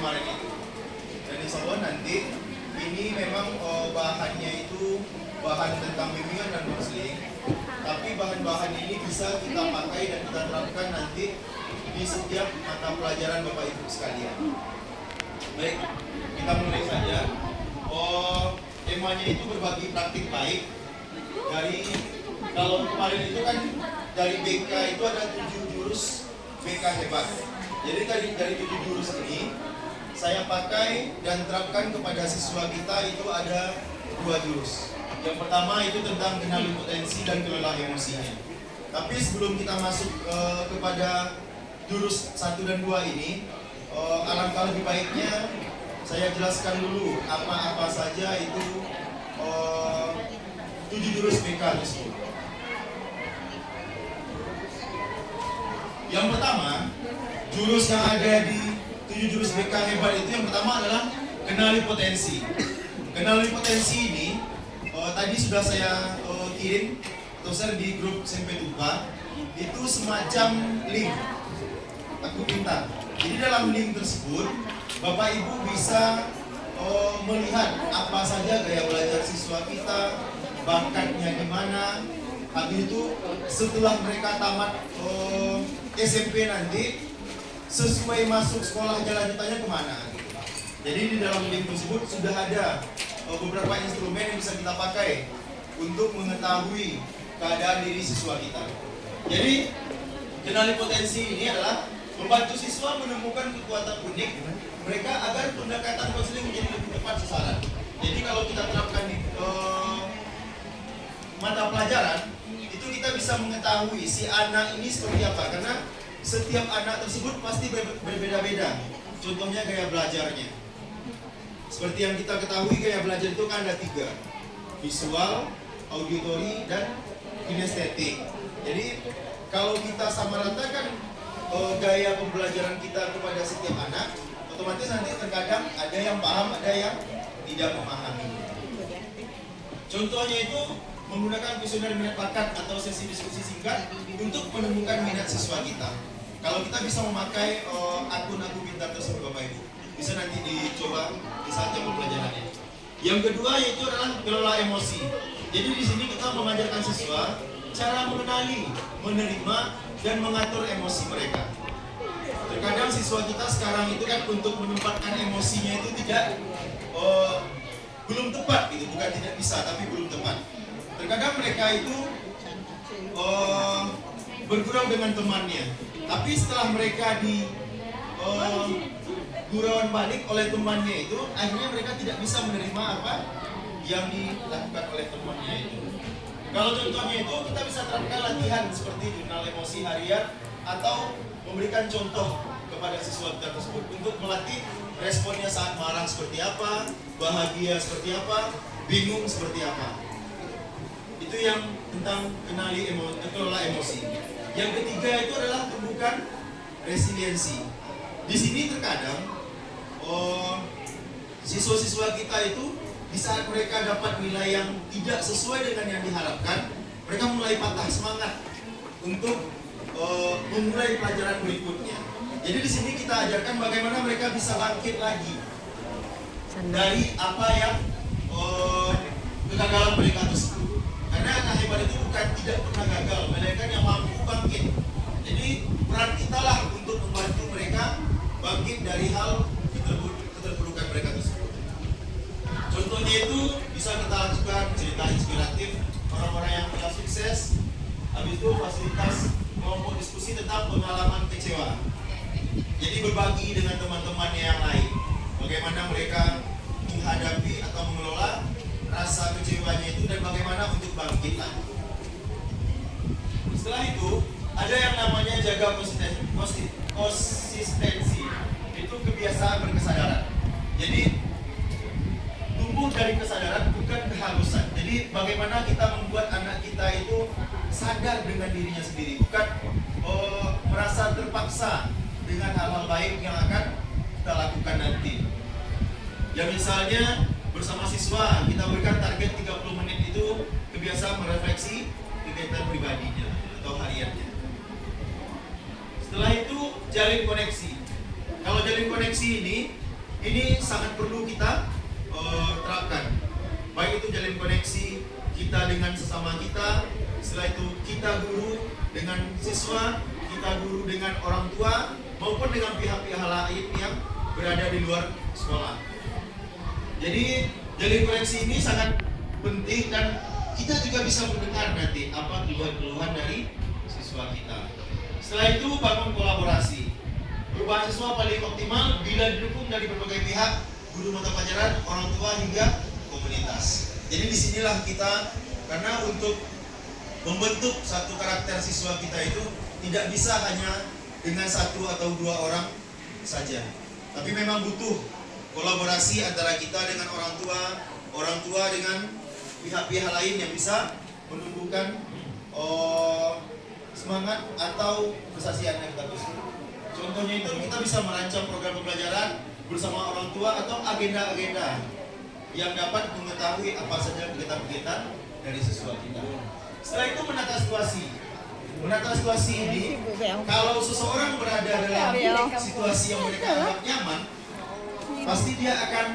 kemarin itu. Dan insya Allah nanti ini memang bahannya itu bahan tentang bimbingan dan konseling, tapi bahan-bahan ini bisa kita pakai dan kita terapkan nanti di setiap mata pelajaran Bapak Ibu sekalian. Baik, kita mulai saja. Temanya itu berbagi praktik baik. Dari kalau kemarin itu kan dari BK itu ada 7 jurus BK hebat. Jadi dari 7 jurus ini saya pakai dan terapkan kepada siswa kita itu ada 2 jurus. Yang pertama itu tentang kenali potensi dan kelola emosinya. Tapi sebelum kita masuk kepada jurus 1 dan 2 ini, alangkah lebih baiknya saya jelaskan dulu apa-apa saja itu 7 jurus BK tersebut. Yang pertama, jurus yang ada di 7 jurus BK hebat itu yang pertama adalah kenali potensi. Kenali potensi ini tadi sudah saya kirim atau share di grup SMP Tuba. Itu semacam link Aku Pintar. Jadi dalam link tersebut Bapak Ibu bisa melihat apa saja gaya belajar siswa kita, bakatnya di mana. Habis itu setelah mereka tamat SMP nanti sesuai masuk sekolahnya lanjutannya kemana. Jadi di dalam link tersebut sudah ada beberapa instrumen yang bisa kita pakai untuk mengetahui keadaan diri siswa kita. Jadi kenali potensi ini adalah membantu siswa menemukan kekuatan unik mereka agar pendekatan konseling menjadi lebih tepat sasaran. Jadi kalau kita terapkan di mata pelajaran itu kita bisa mengetahui si anak ini seperti apa, karena setiap anak tersebut pasti berbeda-beda. Contohnya gaya belajarnya. Seperti yang kita ketahui gaya belajar itu kan ada 3, visual, auditory, dan kinestetik. Jadi kalau kita samaratakan gaya pembelajaran kita kepada setiap anak, otomatis nanti terkadang ada yang paham, ada yang tidak memahami. Contohnya itu menggunakan kuesioner minat bakat atau sesi diskusi singkat untuk menemukan minat siswa kita. Kalau kita bisa memakai akun Aku Pintar tersebut Bapak Ibu, bisa nanti dicoba di saat jam pembelajarannya. Yang kedua yaitu adalah kelola emosi. Jadi di sini kita mengajarkan siswa cara mengenali, menerima, dan mengatur emosi mereka. Terkadang siswa kita sekarang itu kan untuk menempatkan emosinya itu belum tepat gitu, bukan tidak bisa tapi belum tepat. Terkadang mereka itu bergurau dengan temannya, tapi setelah mereka di gurauan balik oleh temannya itu, akhirnya mereka tidak bisa menerima apa yang dilakukan oleh temannya itu. Kalau contohnya itu kita bisa terapkan latihan seperti jurnal emosi harian atau memberikan contoh kepada siswa kita tersebut untuk melatih responnya saat marah seperti apa, bahagia seperti apa, bingung seperti apa. Itu yang tentang kelola emosi. Yang ketiga itu adalah tumbuhkan resiliensi. Di sini terkadang siswa-siswa kita itu di saat mereka dapat nilai yang tidak sesuai dengan yang diharapkan, mereka mulai patah semangat untuk memulai pelajaran berikutnya. Jadi di sini kita ajarkan bagaimana mereka bisa bangkit lagi dari apa yang kegagalan mereka tersebut. Karena anak hebat itu bukan tidak pernah gagal, melainkan yang mampu bangkit. Jadi peran kita lah untuk membantu mereka bangkit dari hal keterpurukan mereka tersebut. Contohnya itu bisa kita lakukan cerita inspiratif orang-orang yang telah sukses. Habis itu fasilitas kelompok diskusi tentang pengalaman kecewa. Jadi berbagi dengan teman-temannya yang lain bagaimana mereka menghadapi atau mengelola rasa kecewanya itu dan bagaimana untuk bangkit lagi. Setelah itu ada yang namanya jaga konsistensi. Itu kebiasaan berkesadaran. Jadi tumbuh dari kesadaran bukan kehalusan. Jadi bagaimana kita membuat anak kita itu sadar dengan dirinya sendiri, bukan merasa terpaksa dengan hal-hal baik yang akan kita lakukan nanti. Ya misalnya bersama siswa kita berikan target 30 menit itu kebiasaan merefleksi kegiatan pribadinya atau hariannya. Setelah itu jalin koneksi. Kalau jalin koneksi ini Ini sangat perlu kita terapkan. Baik itu jalin koneksi kita dengan sesama kita, setelah itu kita guru dengan siswa, kita guru dengan orang tua, maupun dengan pihak-pihak lain yang berada di luar sekolah. Jadi jalin koneksi ini sangat penting dan kita juga bisa mendengar nanti apa keluhan-keluhan dari siswa kita. Setelah itu bangun kolaborasi. Perubahan siswa paling optimal bila didukung dari berbagai pihak, guru mata pelajaran, orang tua hingga komunitas. Jadi disinilah kita, karena untuk membentuk satu karakter siswa kita itu tidak bisa hanya dengan satu atau dua orang saja, tapi memang butuh kolaborasi antara kita dengan orang tua dengan pihak-pihak lain yang bisa menumbuhkan semangat atau kesasian yang bagus. Contohnya itu kita bisa merancang program pembelajaran bersama orang tua atau agenda-agenda yang dapat mengetahui apa saja kegiatan-kegiatan dari siswa kita. Setelah itu menata situasi. Menata situasi ini, kalau seseorang berada dalam situasi yang mereka anggap nyaman, pasti dia akan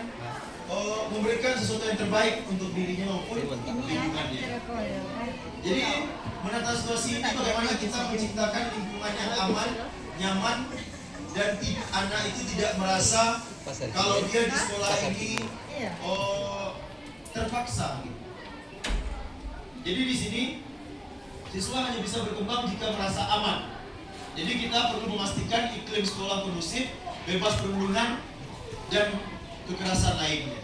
memberikan sesuatu yang terbaik untuk dirinya maupun lingkungannya. Jadi menata situasi ini bagaimana kita menciptakan lingkungan yang aman, nyaman, dan anak itu tidak merasa kalau dia di sekolah ini terpaksa. Jadi di sini siswa hanya bisa berkembang jika merasa aman. Jadi kita perlu memastikan iklim sekolah kondusif, bebas perundungan dan kekerasan lainnya.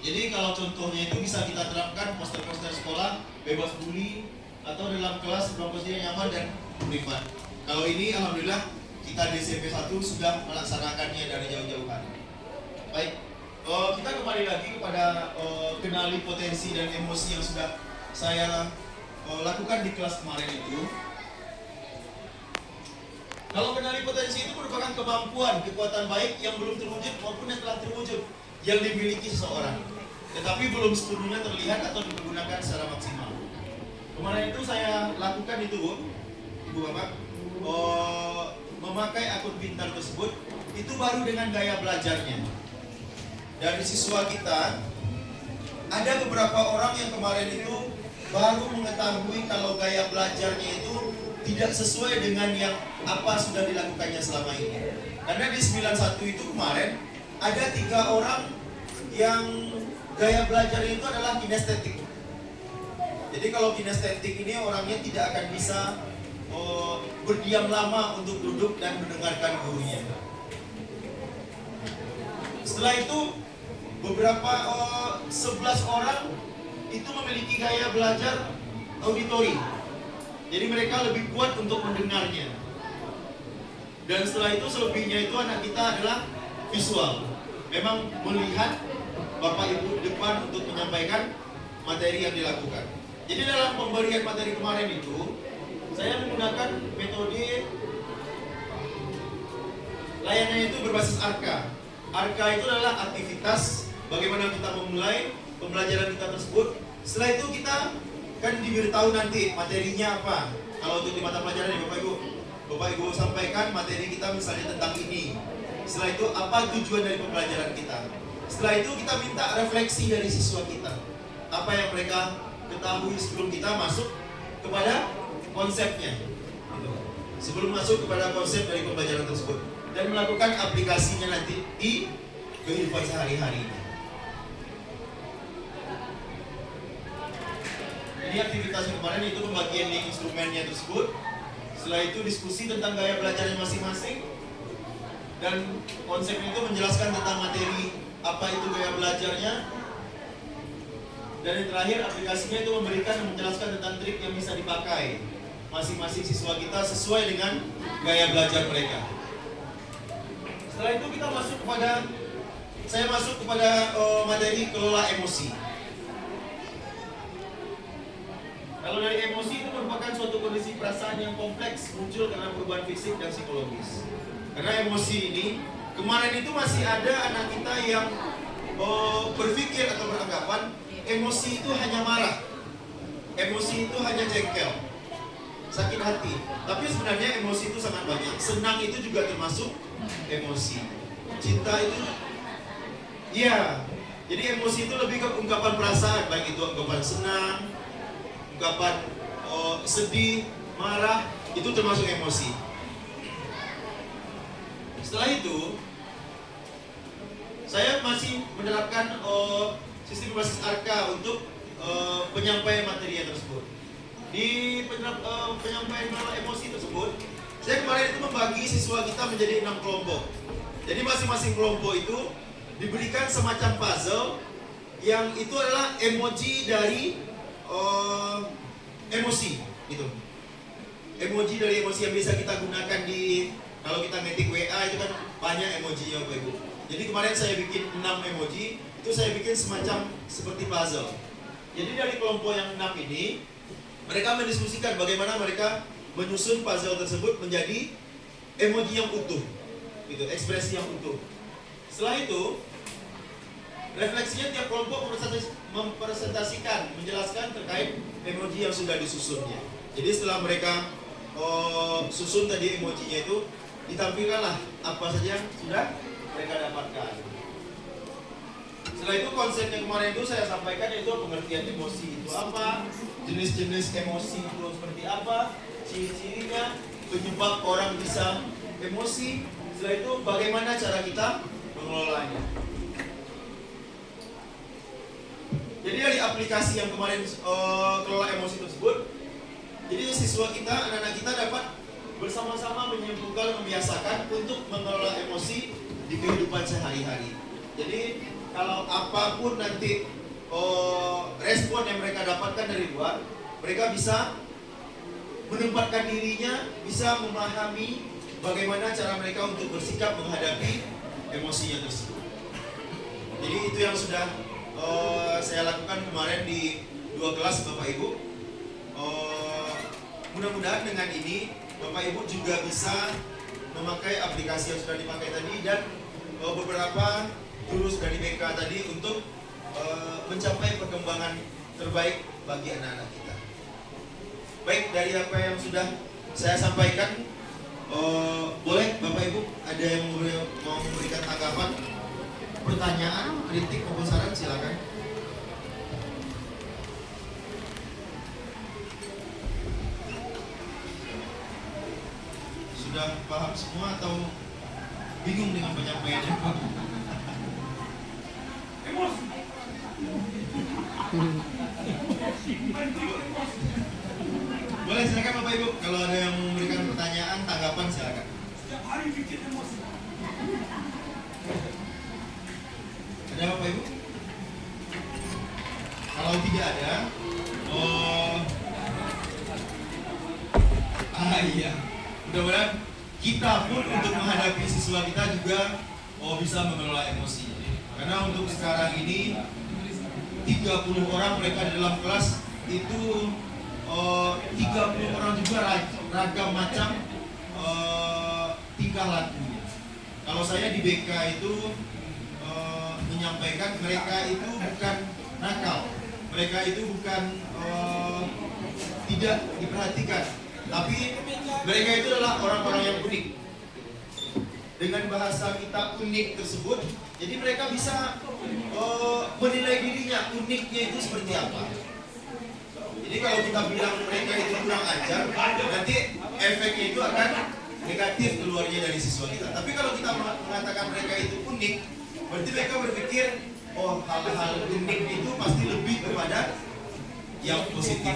Jadi kalau contohnya itu bisa kita terapkan poster-poster sekolah, bebas bully, atau dalam kelas ruang posisi yang nyaman dan privat. Kalau ini alhamdulillah kita di SMP 1 sudah melaksanakannya dari jauh-jauh hari. Baik, kita kembali lagi kepada kenali potensi dan emosi yang sudah saya lakukan di kelas kemarin itu. Kalau kenali potensi itu merupakan kemampuan, kekuatan baik yang belum terwujud maupun yang telah terwujud yang dimiliki seseorang, tetapi belum sepenuhnya terlihat atau dipergunakan secara maksimal. Kemarin itu saya lakukan itu, Ibu Bapak, memakai akun pintar tersebut itu baru dengan gaya belajarnya. Dari siswa kita, ada beberapa orang yang kemarin itu baru mengetahui kalau gaya belajarnya itu tidak sesuai dengan yang apa sudah dilakukannya selama ini. Karena di 91 itu kemarin ada 3 orang yang gaya belajarnya itu adalah kinestetik. Jadi kalau kinestetik ini orangnya tidak akan bisa berdiam lama untuk duduk dan mendengarkan gurunya. Setelah itu beberapa 11 orang itu memiliki gaya belajar auditori. Jadi mereka lebih kuat untuk mendengarnya. Dan setelah itu selebihnya itu anak kita adalah visual. Memang melihat Bapak Ibu di depan untuk menyampaikan materi yang dilakukan. Jadi dalam pemberian materi kemarin itu saya menggunakan metode layanan itu berbasis ARKA. ARKA itu adalah aktivitas bagaimana kita memulai pembelajaran kita tersebut. Setelah itu kita kan diberitahu nanti materinya apa. Kalau untuk di mata pelajaran ya Bapak Ibu sampaikan materi kita misalnya tentang ini. Setelah itu apa tujuan dari pembelajaran kita. Setelah itu kita minta refleksi dari siswa kita. Apa yang mereka ketahui sebelum kita masuk kepada konsepnya. Sebelum masuk kepada konsep dari pembelajaran tersebut. Dan melakukan aplikasinya nanti di kehidupan sehari-hari. Jadi aktivitas kemarin itu pembagian link instrumennya tersebut. Setelah itu diskusi tentang gaya belajarnya masing-masing. Dan konsepnya itu menjelaskan tentang materi apa itu gaya belajarnya. Dan yang terakhir aplikasinya itu memberikan dan menjelaskan tentang trik yang bisa dipakai masing-masing siswa kita sesuai dengan gaya belajar mereka. Setelah itu saya masuk kepada materi kelola emosi. Kalau dari emosi itu merupakan suatu kondisi perasaan yang kompleks muncul karena perubahan fisik dan psikologis. Karena emosi ini kemarin itu masih ada anak kita yang berpikir atau beranggapan emosi itu hanya marah, emosi itu hanya jengkel, sakit hati. Tapi sebenarnya emosi itu sangat banyak. Senang itu juga termasuk emosi. Cinta itu Iya, jadi emosi itu lebih ke ungkapan perasaan, baik itu ungkapan senang, ungkapan sedih, marah, itu termasuk emosi. Setelah itu, saya masih menerapkan sistem berbasis ARKA untuk penyampaian materi tersebut. Di penyampaian emosi tersebut, saya kemarin itu membagi siswa kita menjadi 6 kelompok. Jadi masing-masing kelompok itu diberikan semacam puzzle yang itu adalah emoji dari emosi, gitu. Emoji dari emosi yang bisa kita gunakan di kalau kita ngetik WA itu kan banyak emoji ya Bapak Ibu. Jadi kemarin saya bikin 6 emoji, itu saya bikin semacam seperti puzzle. Jadi dari kelompok yang 6 ini, mereka mendiskusikan bagaimana mereka menyusun puzzle tersebut menjadi emoji yang utuh, gitu, ekspresi yang utuh. Setelah itu, refleksinya tiap kelompok mempresentasikan, menjelaskan terkait emoji yang sudah disusunnya. Jadi setelah mereka susun tadi emojinya itu, ditampilkanlah apa saja yang sudah mereka dapatkan. Setelah itu konsep yang kemarin itu saya sampaikan yaitu pengertian emosi itu apa, jenis-jenis emosi itu seperti apa, ciri-cirinya, penyebab orang bisa emosi. Setelah itu bagaimana cara kita mengelolanya. Jadi dari aplikasi yang kemarin kelola emosi tersebut, jadi siswa kita, anak-anak kita dapat bersama-sama menyembuhkan, membiasakan untuk mengelola emosi di kehidupan sehari-hari. Jadi kalau apapun nanti respon yang mereka dapatkan dari luar, mereka bisa menempatkan dirinya, bisa memahami bagaimana cara mereka untuk bersikap menghadapi emosinya tersebut. Jadi itu yang sudah saya lakukan kemarin di 2 kelas Bapak Ibu. Mudah-mudahan dengan ini Bapak Ibu juga bisa memakai aplikasi yang sudah dipakai tadi dan beberapa jurus dari BK tadi untuk mencapai perkembangan terbaik bagi anak-anak kita. Baik, dari apa yang sudah saya sampaikan, boleh Bapak Ibu ada yang mau memberikan tanggapan, pertanyaan, kritik maupun saran, silakan. Sudah paham semua atau bingung dengan penyampaiannya? Boleh, silakan Bapak Ibu. Kalau ada yang memberikan pertanyaan, tanggapan, silakan. Setiap hari bikin emosi. Ada Bapak Ibu? Kalau tidak ada, iya. Mudah-mudahan kita pun untuk menghadapi siswa kita juga bisa mengelola emosi. Karena untuk sekarang ini 30 orang mereka di dalam kelas itu 30 orang juga ragam macam tingkah lakunya. Kalau saya di BK itu menyampaikan mereka itu bukan nakal, mereka itu bukan tidak diperhatikan, tapi mereka itu adalah orang-orang yang unik. Dengan bahasa kita unik tersebut, jadi mereka bisa menilai dirinya uniknya itu seperti apa. Jadi kalau kita bilang mereka itu kurang ajar, nanti efeknya itu akan negatif keluarnya dari siswa kita. Tapi kalau kita mengatakan mereka itu unik, berarti mereka berpikir, oh hal-hal unik itu pasti lebih kepada yang positif.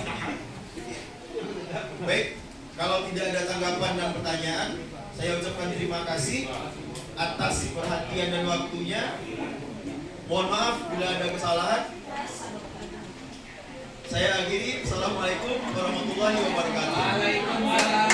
Baik, kalau tidak ada tanggapan dan pertanyaan, saya ucapkan terima kasih atas perhatian dan waktunya. Mohon maaf bila ada kesalahan. Saya akhiri. Assalamualaikum warahmatullahi wabarakatuh.